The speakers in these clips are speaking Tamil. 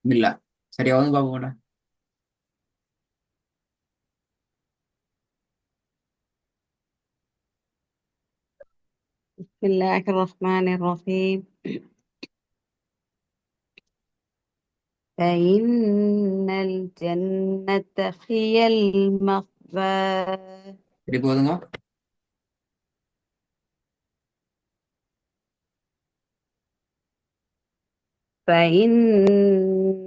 இல்ல. சரியா வந்து பாப்போம்டா. بسم الله الرحمن الرحيم. فإن الجنة هي المأوى. சரி போதுங்க. فإن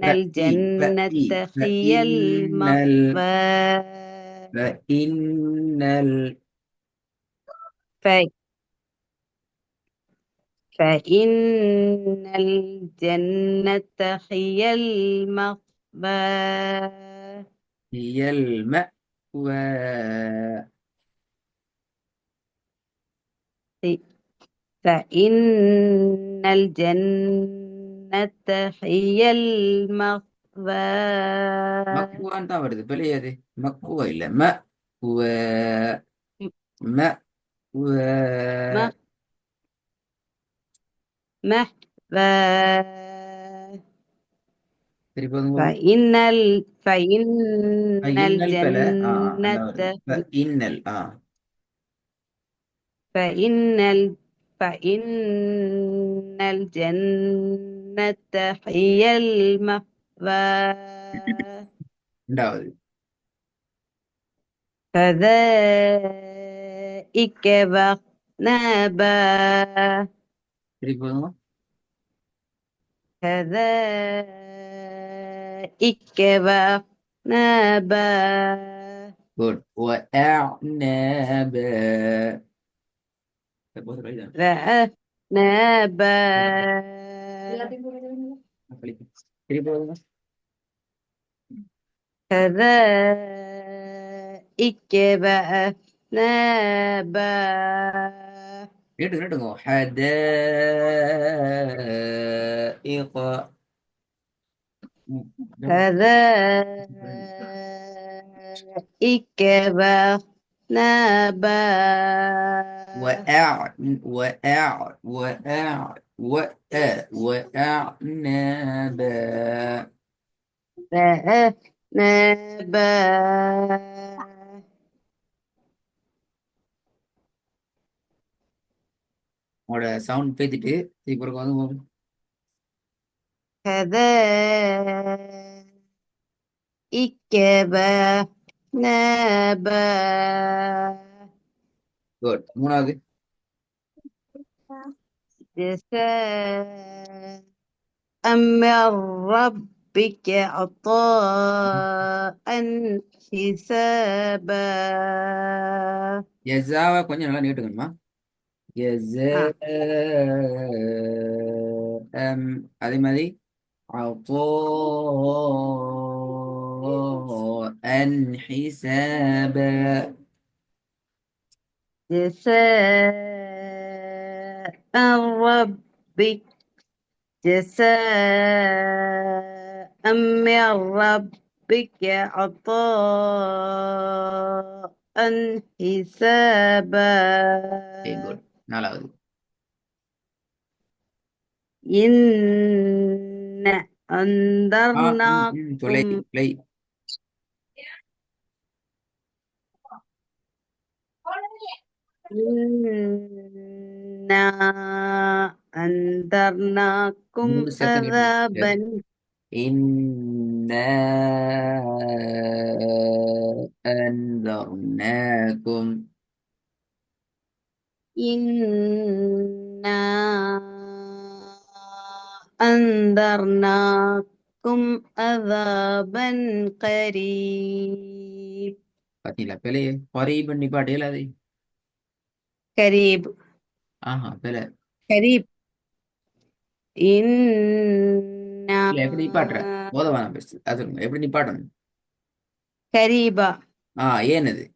فإ فإ الجنة هي فإن المأوى. فإن ف- فإن الجنة هي المأوى. هي المأوى. فإن الجنة هي المأوى. مكوان தான் வருது பிழையாது. மக்குவ இல்ல ம مأوى. مهوى. சரி போதுங்க. فإن இன்னல் பெல அந்த الجنة வருது. இன்னல் فإن فإن الجنة هي المأوى. ரெண்டாவது. كذلك وأعنابا. சரி போதுங்க. كذلك وأعنابا. குட். وأعنابا. சரி போதும் right தான். وأعنابا. சரி போதுங்க. كذلك وأعنابا. نيட்டுங்க حدائق. كذلك وأعنابا. وأعنابا. وأعنابا. உங்களோட சவுண்ட் பேத்திட்டு இப்போ வந்து كذلك وأعنابا. குட். மூணாவது. جزاء من ربك عطاء حسابا. எஸ்ஸாவை கொஞ்சம் நல்லா நீட்டுக்கணுமா. آه. جزاء. அதே மாதிரி عطاء حسابا. جزاء ربك جزاء من ربك عطاء حسابا. குட். நாலாவது. إن துளை أنذرناكم துளை. إنا أنذرناكم மூணு சேர்த்து நீட்டு. عذابا. إنا أنذرناكم. إنا أنذرناكم عذابا قريب. பார்த்தீங்களா பிழையே குறைய பண்ணி பாட்டியல அதை. قريب. ஆஹா பிழை. قريب. إنا இல்ல எப்படி நிப்பாட்டுற. போதவான பெஸ்ட் அது சொல்லுங்க எப்படி நிப்பாட்டணும். قريبا. ஏன்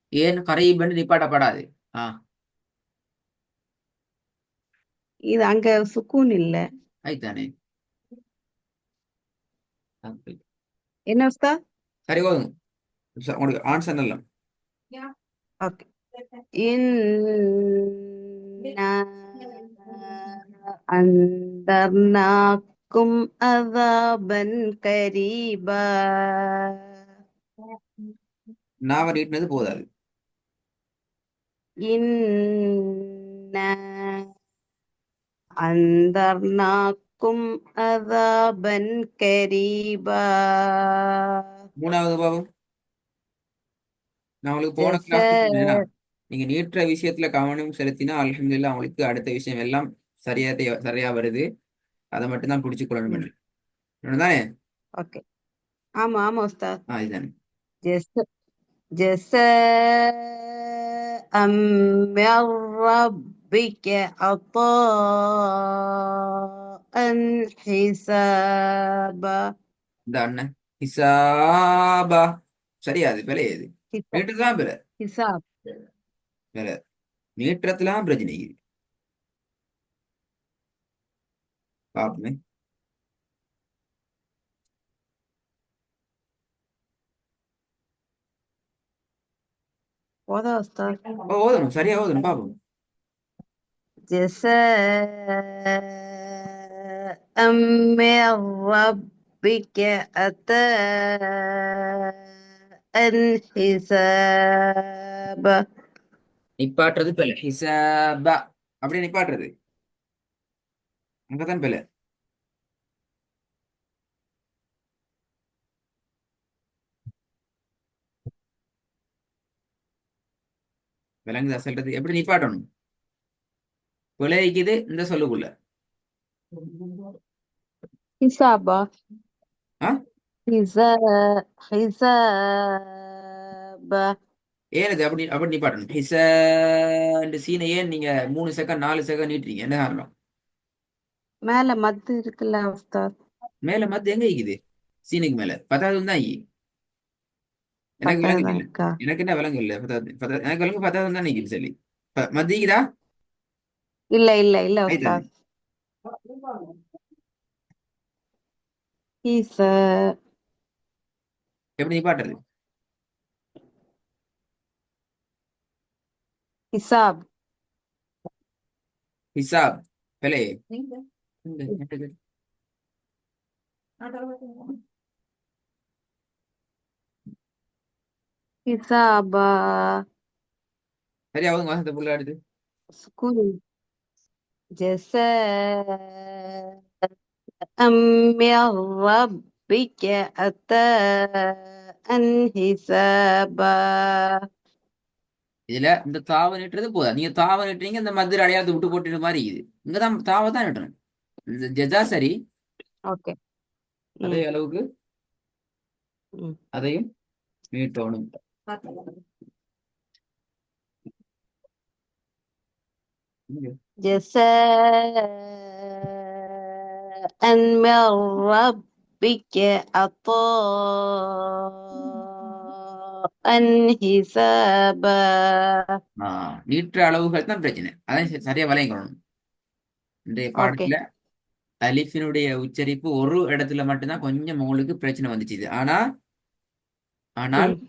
ஏன் கரையும்பன்னு நிப்பாட்டப்படாது. ஆ இது அங்க சுக்கூன் இல்ல. ஆயித்தானே. என்ன உஸ்தா? சரி போதும். உங்களுக்கு ஆன்சர் நல்ல. ஓகே. إنا أنذرناكم عذابا قريبا நாவை நீட்டினது போதாது. إنا أنذرناكم عذابا قريبا மூணாவது பாவம் நான் உங்களுக்கு போன جزاء கிளாஸ்ல சொன்னேன்னா நீங்க நீட்டுற விஷயத்துல கவனம் செலுத்தினா அல்ஹம்துலில்லாஹ் அவங்களுக்கு அடுத்த விஷயம் எல்லாம் சரியா வருது. அதை மட்டும் தான் பிடிச்சு கொள்ளணும். தானே? ஓகே. ஆமா ஆமா உஸ்தாத். இதுதானே. جزاء من ربك عطاء حسابا இந்த அண்ணன் ஹிசாபா சரியாது பிழையாது. حساب நீட்டுதான் பிழை. حساب பிழை நீட்டுறதுலாம் பிரச்சனை. பாப்போமே. போதா உஸ்தாத். ஓதணும் சரியா ஓதணும் பாப்போம். جزاء من ربك عطاء حسابا நிப்பாட்டுறது பிழை. ஹிசாபா அப்படியே நிப்பாட்டுறது அங்கதான் பிழை. விலங்குதா சொல்றது எப்படி நிப்பாட்டணும்? பிழைக்குது இந்த சொல்லுக்குள்ள. حسابا ஆ حسابا ஏன் அப்படி அப்படி நிப்பாட்டணும்? ஹிச சீனை ஏன் நீங்க 3 செகண்ட் 4 செகண்ட் நீட்டுறீங்க? என்ன காரணம்? மேல மத்து இருக்குல்ல உஸ்தாத். மேல மத்து எங்க இருக்குது? சீனுக்கு மேல 10வது தான் எனக்கு விலங்கு பத்தாவதா இல்ல. இருக்கா? எனக்கு என்ன விலங்கு இல்ல. 10வது எனக்கு விலங்கு 10வது தான் நிக்குது சொல்லி மத்திக்குதா? இல்ல இல்ல இல்ல ஆயிட்டாது. உஸ்தாத். ஹிச எப்படி நிப்பாட்டுறது? ஹிசாப் ஹிசாப் பிழை. ஹிசாபா சரியாவது மாசத்தை புள்ள அடுத்து சுக்கூன் جزاء من ربك عطاء حسابا இதுல இந்த தாவ நீட்டுறது போதா. நீங்க தாவ நீட்டுறீங்க இந்த மதுரை அடையாளத்தை விட்டு போட்டுட்டு மாதிரி இருக்குது. இங்கதான் தாவ தான் நீட்டணும். இந்த ஜெஜா சரி ஓகே. அதே அளவுக்கு ம் அதையும் நீட்டணும். جزاء من ربك عطاء حسابا நீட்டுற அளவுகள் தான் பிரச்சனை. அதான் சரியா வளையங்கணும். இன்றைய ஓகே. பாடத்துல அலிஃபினுடைய உச்சரிப்பு ஒரு இடத்துல மட்டும்தான் கொஞ்சம் உங்களுக்கு பிரச்சனை வந்துச்சு. ஆனால் ம்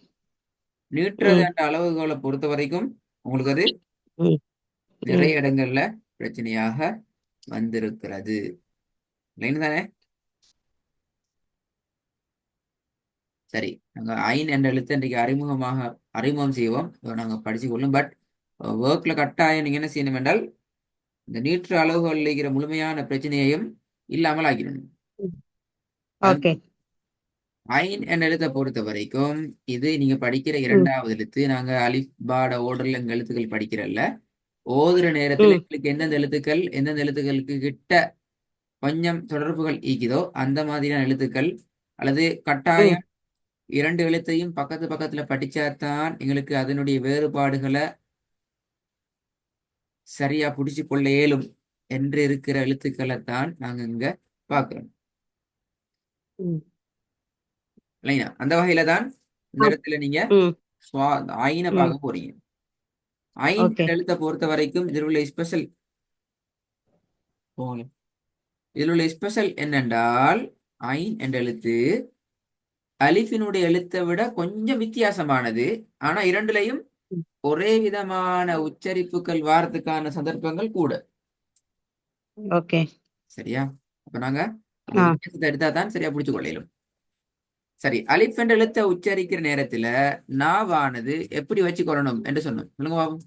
நீட்டுறது ம் என்ற அளவுகளை பொறுத்த வரைக்கும் உங்களுக்கு அது ம் ம் நிறைய இடங்கள்ல பிரச்சனையாக வந்திருக்கிறது. இல்லைன்னு தானே? சரி, நாங்க ஐன் என்ற எழுத்து இன்றைக்கு அறிமுகம் செய்வோம். இதை நாங்க படிச்சு கொள்ளும். பட் ஒர்க்ல கட்டாயம் நீங்க என்ன செய்யணும் என்றால் இந்த நீற்று அளவுகள் இருக்கிற முழுமையான பிரச்சனையையும் இல்லாமல் ஆக்கிடணும். ஓகே. ஐன் என்ற எழுத்தை பொறுத்த வரைக்கும் இது நீங்க படிக்கிற ம் 2வது எழுத்து. நாங்க அலிஃப் பாட ஓர்டர்ல எங்க எழுத்துக்கள் படிக்கிறல்ல. ஓதுற நேரத்துல ம் எங்களுக்கு எந்தெந்த எழுத்துக்களுக்கு கிட்ட கொஞ்சம் தொடர்புகள் ஈக்குதோ அந்த மாதிரியான எழுத்துக்கள் அல்லது ம் கட்டாயம் 2 எழுத்தையும் பக்கத்து பக்கத்துல படிச்சாதான் எங்களுக்கு அதனுடைய வேறுபாடுகளை சரியா பிடிச்சு கொள்ள இயலும் என்று இருக்கிற எழுத்துக்களை தான் நாங்க இங்க பார்க்கிறோம். ம் இல்லையா? அந்த வகையில தான் இந்த ஆ, இடத்துல நீங்க ம் ஐனை ம் பார்க்க போறீங்க. ஐன் ஓகே. எழுத்தை பொறுத்த வரைக்கும் இதில் உள்ள ஸ்பெஷல் என்னென்றால் ஐன் என்ற எழுத்து அலிஃபினுடைய எழுத்தை விட கொஞ்சம் வித்தியாசமானது. ஆனா இரண்டுலையும் ஒரே விதமான உச்சரிப்புகள் வாரத்துக்கான சந்தர்ப்பங்கள் கூட. ஓகே. சரியா? அப்ப நாங்க இந்த ஆ வித்தியாசத்தை எடுத்தா தான் சரியா புடிச்சு கொள்ளையிலும். சரி, அலிஃப் என்ற எழுத்தை உச்சரிக்கிற நேரத்துல நாவானது எப்படி வச்சுக்கொள்ளணும் என்று சொன்னோம். சொல்லுங்க பாப்போம்.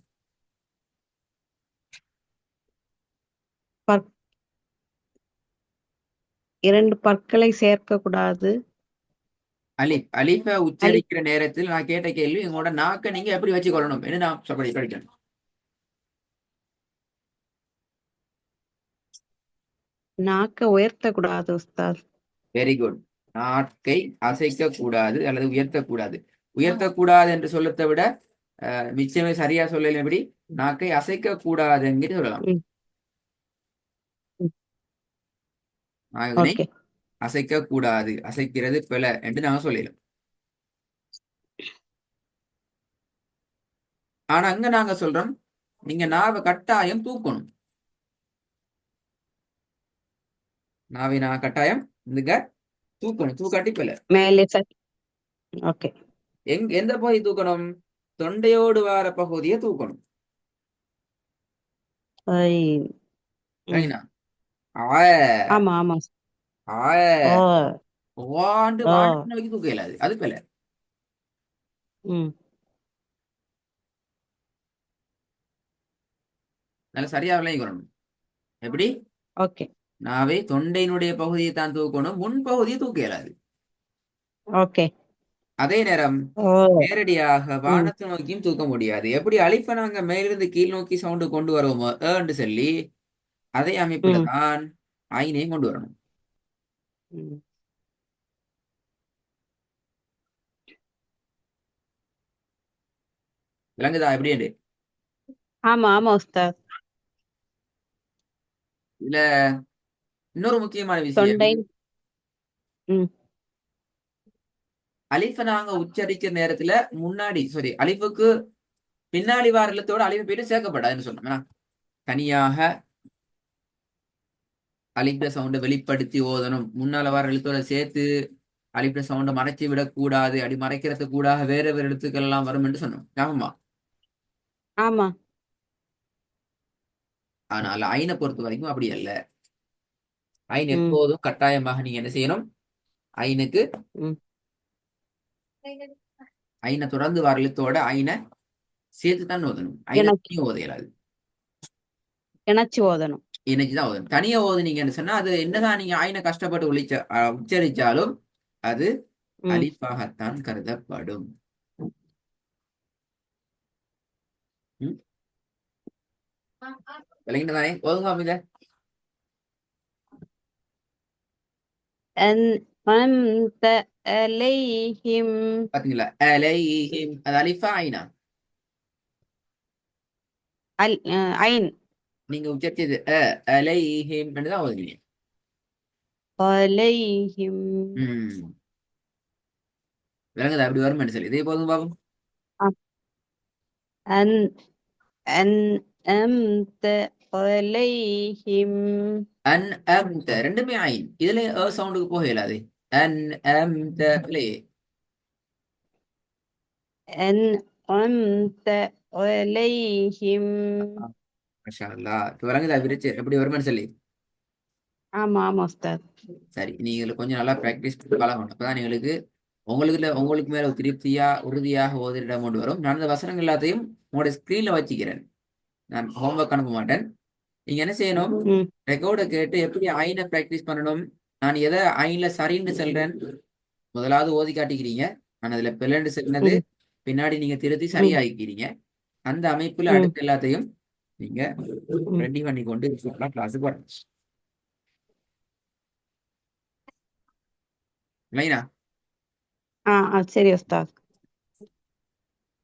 பற் 2 பற்களை சேர்க்கக்கூடாது. அலிஃபை அலி உச்சரிக்கிற நேரத்தில் நான் கேட்ட கேள்வி உங்களோட நாக்கை நீங்க எப்படி வச்சுக்கொள்ளணும் என்று நான் சொல்லி படிக்கணும். நாக்க உயர்த்தக்கூடாது உஸ்தாத். Very good. நாக்கை அசைக்க கூடாது அல்லது உயர்த்தக்கூடாது. உயர்த்தக்கூடாது என்று சொல்லத்தை விட மிச்சமே சரியா சொல்லல, எப்படி நாக்கை அசைக்க கூடாதுன்னு சொல்லலாம். ம். ம். நாவினை ஓகே. அசைக்க கூடாது, அசைக்கிறது பிழை என்று நாங்க சொல்லலாம். ஆனா அங்க நாங்க சொல்றோம், நீங்க நாவை கட்டாயம் தூக்கணும். நாவை நான் கட்டாயம் இதுங்க தூக்கணும், தூக்காட்டி பிழை. மேலே ஓகே. எந்த பகுதி தூக்கணும்? தொண்டையோடு வார பகுதியை தூக்கணும். ஐ. ம். சரிங்களா? ஆமா ஆமா. ஓ. வாண்டு ஓ. வாண்டு வைக்க தூக்க இயலாது, அது பிழை. ம். நல்ல சரியா விளங்கிக்கணும். எப்படி? ஓகே. நாவை தொண்டையினுடைய பகுதியை தான் தூக்கணும், முன் பகுதியை தூக்க இயலாது. ஓகே. அதே நேரம் ஓ. நேரடியாக ம். வானத்தை நோக்கியும் தூக்க முடியாது. எப்படி அலிஃபை நாங்க மேலிருந்து கீழ் நோக்கி சவுண்டு கொண்டு வருவோமோ ஏன்னு சொல்லி, அதே அமைப்புல ம். தான் ஐனையும் கொண்டு வரணும். ம். விளங்குதா எப்படி? ஆமா ஆமா உஸ்தாத். இதுல இன்னொரு முக்கியமான விஷயம், தொண்டை. ம். அலிஃபை நாங்க உச்சரிக்கிற நேரத்துல முன்னாடி அலிஃபுக்கு பின்னாடி வார எழுத்தோட அலிஃபை போயிட்டு சேர்க்கப்படாதுன்னு சொன்னோம். தனியாக அலிஃப சவுண்டை வெளிப்படுத்தி ஓதணும். முன்னால வார எழுத்தோட சேர்த்து அலிஃப சவுண்டை மறைச்சு விடக்கூடாது. அடி மறைக்கிறது கூட வேற வேற எழுத்துக்கள் எல்லாம் வரும் என்று சொன்னோம். ஞாபகமா? ஆமா. ஆனால் ஐனை பொறுத்த வரைக்கும் அப்படி அல்ல. ஐன் ம். எப்போதும் கட்டாயமாக நீங்க என்ன செய்யணும்? ஐனுக்கு ம். ஐனை தொடர்ந்து வர எழுத்தோட ஐனை சேர்த்து தான் ஓதணும். ஐனை இணைச்சு தனியா ஓத இயலாது. இணைச்சு ஓதணும். இணைச்சுதான் ஓதணும். தனியா ஓதுனீங்கன்னு சொன்னா அது என்னதான் நீங்க ஐனை கஷ்டப்பட்டு உச்சரிச்சாலும் அது ம். அலிஃபாகத்தான் கருதப்படும். ம்? விளங்கிட்டதானே? ஓதுங்க அமித. أنعمت عليهم. பாத்தீங்களா? அலைஹிம், அது அலிஃபா ஐனா? عين. நீங்க உச்சரிச்சது அலைஹிம் தான் ஓதுனீங்க. عليهم. விளங்குதா? அப்படி வரும் சொல்லி இதே போதும் பாபு. أن أنعمت عليهم. அன் அம்த ரெண்டுமே ஐன். இதுல சவுண்டுக்கு போக இயலாது. அன் அம்த பிளே. أنعمت عليهم. மாஷா அல்லாஹ். இப்ப விளங்குதா விரிச்சு எப்படி வரும்னு சொல்லி? ஆமா ஆமா உஸ்தாத். சரி, நீங்க கொஞ்சம் நல்லா பிராக்டிஸ் பழகணும். அப்பதான் உங்களுக்கு மேல திருப்தியா உறுதியாக ஓதிட கொண்டு வரும். நான் அந்த வசனங்கள் எல்லாத்தையும் உங்களுடைய ஸ்கிரீன்ல வச்சுக்கிறேன். நான் ஹோம்ஒர்க் அனுப்ப மாட்டேன். நீங்க என்ன செய்யணும்? ம். ரெக்கார்டை கேட்டு எப்படி ஐனை பிராக்டிஸ் பண்ணணும். நான் எதை ஐன்ல சரின்னு சொல்றேன் முதலாவது ஓதி காட்டிக்கிறீங்க. நான் அதுல பிள்ளைன்னு சொன்னது ம். பின்னாடி நீங்க திருத்தி ம். சரியாக்கிறீங்க. அந்த அமைப்புல ம். அடுத்த எல்லாத்தையும் நீங்க ம். ரெடி பண்ணி கொண்டு கிளாஸுக்கு வரணும். இல்லைங்களா? சரி உஸ்தாத்.